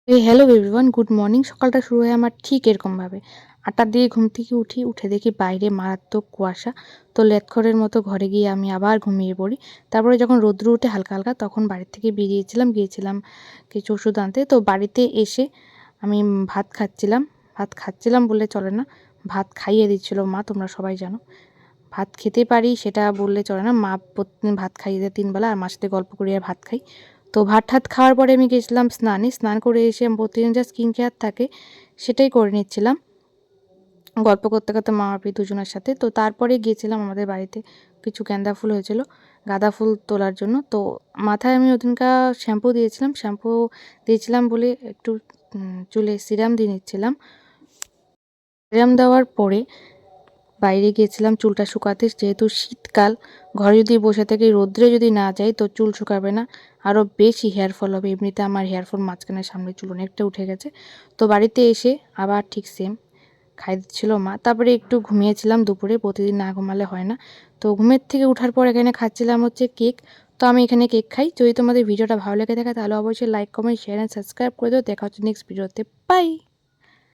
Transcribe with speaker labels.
Speaker 1: Hello everyone, good morning. সকালটা শুরু হয় আমার ঠিক এরকমভাবে। ৮টার দিকে ঘুম থেকে উঠে দেখি বাইরে মারাত্মক কুয়াশা। তো লেটখরের মতো ঘরে গিয়ে আমি আবার ঘুমিয়ে পড়ি। তারপরে যখন রৌদ্র ওঠে হালকা হালকা, তখন বাড়ি থেকে গিয়েছিলাম কিছু ওষুধ আনতে। তো বাড়িতে এসে আমি ভাত খাচ্ছিলাম বললে চলে না, ভাত খাইয়ে দিচ্ছিল মা, তোমরা সবাই জানো। ভাত খেতে পারি সেটা বললে চলে না, মা প্রতিদিন ভাত খাইয়ে দেয় ৩ বেলা, আর মার সাথে গল্প করি আর ভাত খাই। তো ভাত খাওয়ার পরে আমি গেছিলাম স্নানে। স্নান করে এসে প্রতিদিন যা স্কিন কেয়ার থাকে সেটাই করে নিচ্ছিলাম গল্প করতে করতে মা আর দুজনের সাথে। তো তারপরে গিয়েছিলাম আমাদের বাড়িতে কিছু গাঁদা ফুল হয়েছিল, গাঁদা ফুল তোলার জন্য। তো মাথায় আমি ওদিনকার শ্যাম্পু দিয়েছিলাম বলে একটু চুলে সিরাম দিয়ে নিচ্ছিলাম। সিরাম দেওয়ার পরে বাইরে গিয়েছিলাম চুলটা শুকাতে। যেহেতু শীতকাল, ঘরে যদি বসে থেকে রোদ্রে যদি না যাই তো চুল শুকাবে না, আরও বেশি হেয়ার ফল হবে। এমনিতে আমার হেয়ার ফল মাঝখানে সামনে চুল অনেকটা উঠে গেছে। তো বাড়িতে এসে আবার ঠিক সেম খাই দিচ্ছিল মা। তারপরে একটু ঘুমিয়েছিলাম দুপুরে, প্রতিদিন না ঘুমালে হয় না। তো ঘুমের থেকে ওঠার পর এখানে খাচ্ছিলাম হচ্ছে কেক। তো আমি এখানে কেক খাই। যদি তোমাদের ভিডিওটা ভালো লেগে থাকে তাহলে অবশ্যই like, comment, share and subscribe করে দিও। দেখা হচ্ছে নেক্সট ভিডিওতে। বাই।